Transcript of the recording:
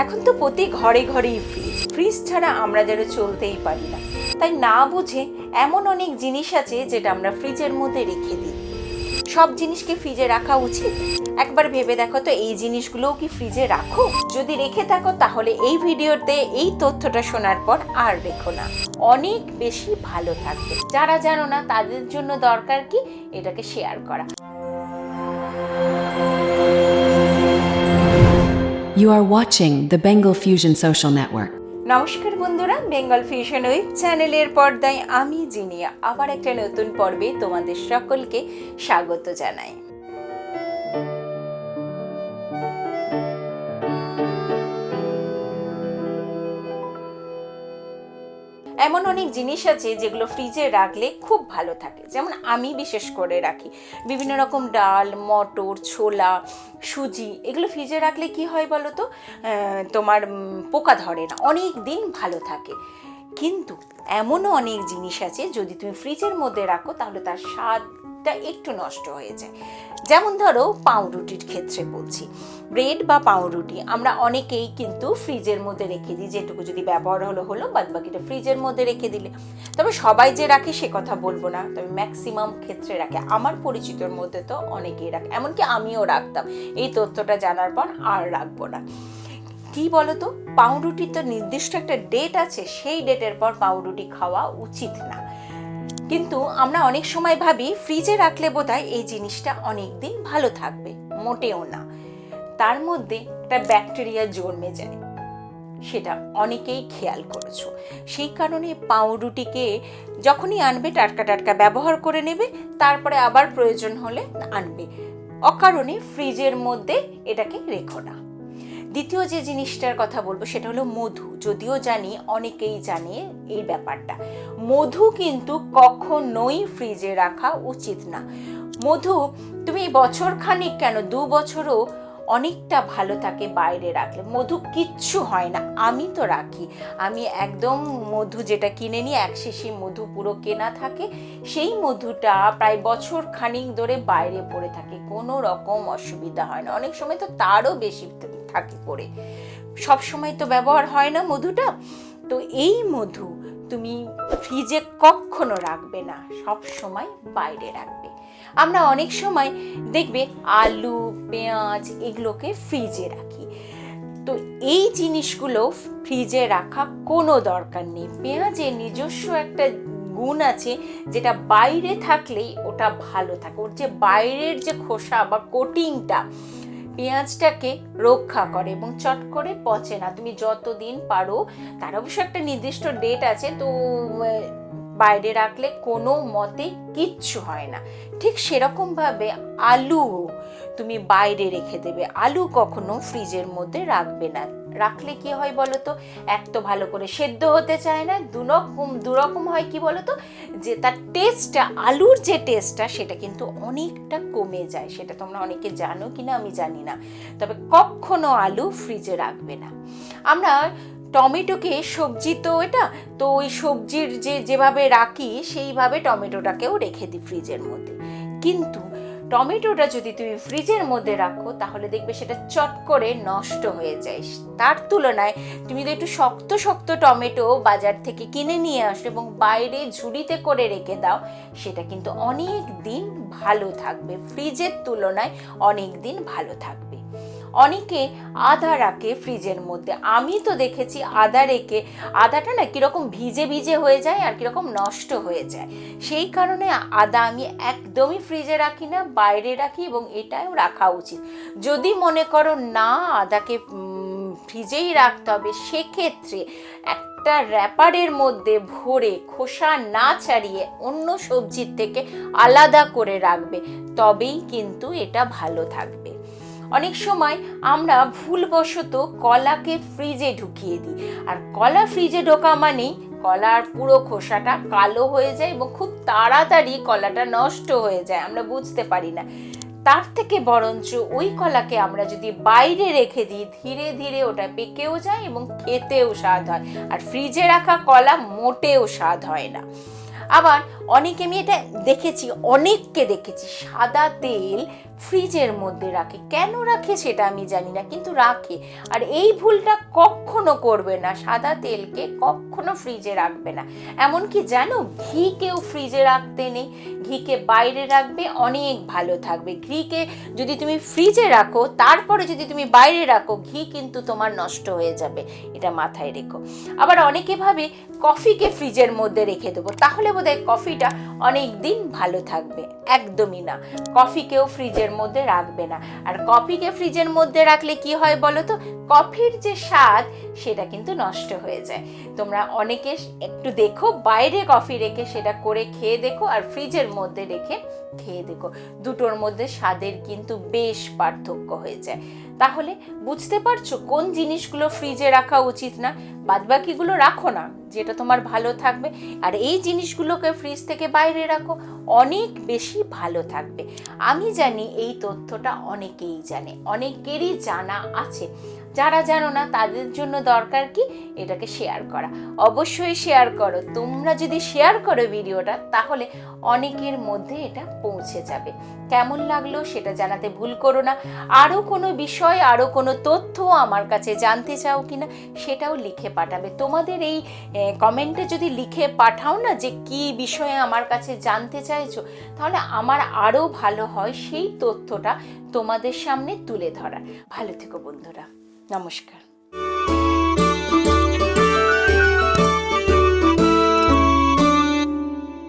এখন তো প্রতি ঘরে ঘরেই ফ্রিজ ছাড়া আমরা যেন চলতেই পারি না। তাই না বুঝে এমন অনেক জিনিস আছে যেটা আমরা ফ্রিজের মধ্যে রেখে দিই। সব জিনিসকে ফ্রিজে রাখা উচিত? একবার ভেবে দেখো তো, এই জিনিসগুলোও কি ফ্রিজে রাখো? যদি রেখে থাকো তাহলে এই ভিডিওতে এই তথ্যটা শোনার পর আর রেখো না, অনেক বেশি ভালো থাকবে। যারা জানো না তাদের জন্য দরকার কি এটাকে শেয়ার করা। You are watching the Bengal Fusion Social Network. নমস্কার বন্ধুরা, বেঙ্গল ফিউশন ওয়েব চ্যানেলের পর্দায় আমি জিনিয়া আবার একটা নতুন পর্বে তোমাদের সকলকে স্বাগত জানাই। এমন অনেক জিনিস আছে যেগুলো ফ্রিজে রাখলে খুব ভালো থাকে, যেমন আমি বিশেষ করে রাখি বিভিন্ন রকম ডাল, মটর, ছোলা, সুজি। এগুলো ফ্রিজে রাখলে কি হয় বলো তো, তোমার পোকা ধরে না, অনেক দিন ভালো থাকে। কিন্তু এমনও অনেক জিনিস আছে যদি তুমি ফ্রিজের মধ্যে রাখো তাহলে তার স্বাদটা একটু নষ্ট হয়ে যায়। যেমন ধরো পাউরুটির ক্ষেত্রে বলছি, ব্রেড বা পাউরুটি আমরা অনেকেই কিন্তু ফ্রিজের মধ্যে রেখে দিই, যেটুকু যদি ব্যবহার হলো বাদ বাকিটা ফ্রিজের মধ্যে রেখে দিলে। তবে সবাই যে রাখে সে কথা বলবো না, তবে ম্যাক্সিমাম ক্ষেত্রে রাখে। আমার পরিচিতর মধ্যে তো অনেকেই রাখে, এমনকি আমিও রাখতাম। এই তথ্যটা জানার পর আর রাখবো না। কি বলতো, পাউরুটির তো নির্দিষ্ট একটা ডেট আছে, সেই ডেটের পর পাউরুটি খাওয়া উচিত না। কিন্তু আমরা অনেক সময় ভাবি ফ্রিজে রাখলে বোধহয় এই জিনিসটা অনেক দিন ভালো থাকবে, মোটেও না। তার মধ্যে একটা ব্যাকটেরিয়া জন্মে যায়, সেটা অনেকেই খেয়াল করেছো। সেই কারণে পাউরুটিকে যখনই আনবে টাটকা টাটকা ব্যবহার করে নেবে, তারপরে আবার প্রয়োজন হলে আনবে। অকারণে ফ্রিজের মধ্যে এটাকে রেখো না। দ্বিতীয় যে জিনিসটার কথা বলবো সেটা হলো মধু। যদিও জানি অনেকেই জানে এই ব্যাপারটা, মধু কিন্তু কখনোই ফ্রিজে রাখা উচিত না। মধু তুমি বছর খানিক কেন 2 বছরও অনেকটা ভালো থাকে বাইরে রাখলে, মধু কিচ্ছু হয় না। আমি তো রাখি, আমি একদম মধু যেটা কিনে নিই, 1 শিশি মধু পুরো কেনা থাকে, সেই মধুটা প্রায় বছর খানিক ধরে বাইরে পড়ে থাকে, কোনো রকম অসুবিধা হয় না। অনেক সময় তো তারও বেশি থাকে পড়ে, সব সময় তো ব্যবহার হয় না মধুটা। তো এই মধু তুমি ফ্রিজে কখনো রাখবে না, সব সময় বাইরে রাখবে। আমরা অনেক সময় দেখবে আলু, পেঁয়াজ এগুলোকে ফ্রিজে রাখি, তো এই জিনিসগুলো ফ্রিজে রাখা কোনো দরকার নেই। পেঁয়াজের নিজস্ব একটা গুণ আছে যেটা বাইরে থাকলেই ওটা ভালো থাকে, ওর যে বাইরের যে খোসা বা কোটিংটা পেঁয়াজটাকে রক্ষা করে এবং চট করে পচে না। তুমি যতদিন পারো, তার অবশ্য একটা নির্দিষ্ট ডেট আছে, তো বাইরে রাখলে কোনো মতে কিচ্ছু হয় না। ঠিক সেরকমভাবে আলু তুমি বাইরে রেখে দেবে, আলু কখনো ফ্রিজের মধ্যে রাখবে না। রাখলে কি হয় বলো তো, এক তো ভালো করে সেদ্ধ হতে চায় না, দুরকম হয় কি বলো তো, যে তার টেস্টটা, আলুর যে টেস্টটা সেটা কিন্তু অনেকটা কমে যায়। সেটা তোমরা অনেকে জানো কিনা আমি জানি না, তবে কখনো আলু ফ্রিজে রাখবে না। আমরা টমেটোকে সবজি, তো এটা তো ওই সবজির যেভাবে রাখি সেইভাবে টমেটোটাকেও রেখে দিই ফ্রিজের মধ্যে। কিন্তু টমেটোটা যদি তুমি ফ্রিজের মধ্যে রাখো তাহলে দেখবে সেটা চট করে নষ্ট হয়ে যায়। তার তুলনায় তুমি যদি একটু শক্ত শক্ত টমেটো বাজার থেকে কিনে নিয়ে আসো এবং বাইরে ঝুড়িতে করে রেখে দাও, সেটা কিন্তু অনেক দিন ভালো থাকবে, ফ্রিজের তুলনায় অনেক দিন ভালো থাকবে। অনেকে আদা রাখে ফ্রিজের মধ্যে, আমি তো দেখেছি আদা রেখে আদাটা না কিরকম ভিজে ভিজে হয়ে যায় আর কিরকম নষ্ট হয়ে যায়। সেই কারণে আদা আমি একদমই ফ্রিজে রাখি না, বাইরে রাখি, এবং এটাও রাখা উচিত। যদি মনে করো না আদাকে ফ্রিজেই রাখতে হবে, সেক্ষেত্রে একটা র্যাপারের মধ্যে ভরে খোসা না ছাড়িয়ে অন্য সবজির থেকে আলাদা করে রাখবে, তবেই কিন্তু এটা ভালো থাকবে। অনেক সময় আমরা ভুলবশত কলাকে ফ্রিজে ঢুকিয়ে দিই, আর কলা ফ্রিজে ঢোকা মানেই কলার পুরো খোসাটা কালো হয়ে যায় এবং খুব তাড়াতাড়ি কলাটা নষ্ট হয়ে যায়, আমরা বুঝতে পারি না। তার থেকে বরঞ্চ ওই কলাকে আমরা যদি বাইরে রেখে দিই, ধীরে ধীরে ওটা পেকেও যায় এবং খেতেও স্বাদ হয়। আর ফ্রিজে রাখা কলা মোটেও স্বাদ হয় না। আবার অনেকে, আমি এটা দেখেছি, অনেককে দেখেছি সাদা তেল ফ্রিজের মধ্যে রাখে। কেন রাখে সেটা আমি জানি না, কিন্তু রাখে। আর এই ভুলটা কখনো করবে না, সাদা তেলকে কখনো ফ্রিজে রাখবে না। এমনকি জানো, ঘিকেও ফ্রিজে রাখতে নেই, ঘিকে বাইরে রাখবে, অনেক ভালো থাকবে। ঘিকে যদি তুমি ফ্রিজে রাখো তারপরে যদি তুমি বাইরে রাখো, ঘি কিন্তু তোমার নষ্ট হয়ে যাবে, এটা মাথায় রেখো। আবার অনেকে ভাবে কফিকে ফ্রিজের মধ্যে রেখে দেবো তাহলে বোধহয় কফিটা অনেক দিন ভালো থাকবে। একদমই না, কফিকেও ফ্রিজের মধ্যে রাখবে না। আর কফিকে ফ্রিজের মধ্যে রাখলে কি হয় বলো তো, কফির যে স্বাদ সেটা কিন্তু নষ্ট হয়ে যায়। তোমরা অনেকে একটু দেখো, বাইরে কফি রেখে সেটা করে খেয়ে দেখো, আর ফ্রিজের মধ্যে রেখে খেয়ে দেখো, দুটোর মধ্যে স্বাদের কিন্তু বেশ পার্থক্য হয়ে যায়। তাহলে বুঝতে পারছো কোন জিনিসগুলো ফ্রিজে রাখা উচিত না, বাদবাকিগুলো রাখো না, যেটা তোমার ভালো থাকবে। আর এই জিনিসগুলোকে ফ্রিজ থেকে বাইরে রাখো, অনেক বেশি ভালো থাকবে। আমি জানি এই তথ্যটা অনেকেই জানে, অনেকেরই জানা আছে। যারা জানো না তাদের জন্য দরকার কি, এটাকে শেয়ার করা। অবশ্যই শেয়ার করো। তোমরা যদি শেয়ার করো ভিডিওটা, তাহলে অনেকের মধ্যে এটা পৌঁছে যাবে। কেমন লাগলো সেটা জানাতে ভুল করো না। আরও কোনো বিষয়, আরও কোনো তথ্য আমার কাছে জানতে চাও কিনা সেটাও লিখে পাঠাবে। তোমাদের এই কমেন্টে যদি লিখে পাঠাও না যে কি বিষয়ে আমার কাছে জানতে চাইছো, তাহলে আমার আরও ভালো হয় সেই তথ্যটা তোমাদের সামনে তুলে ধরা। ভালো থেকো বন্ধুরা, নমস্কার।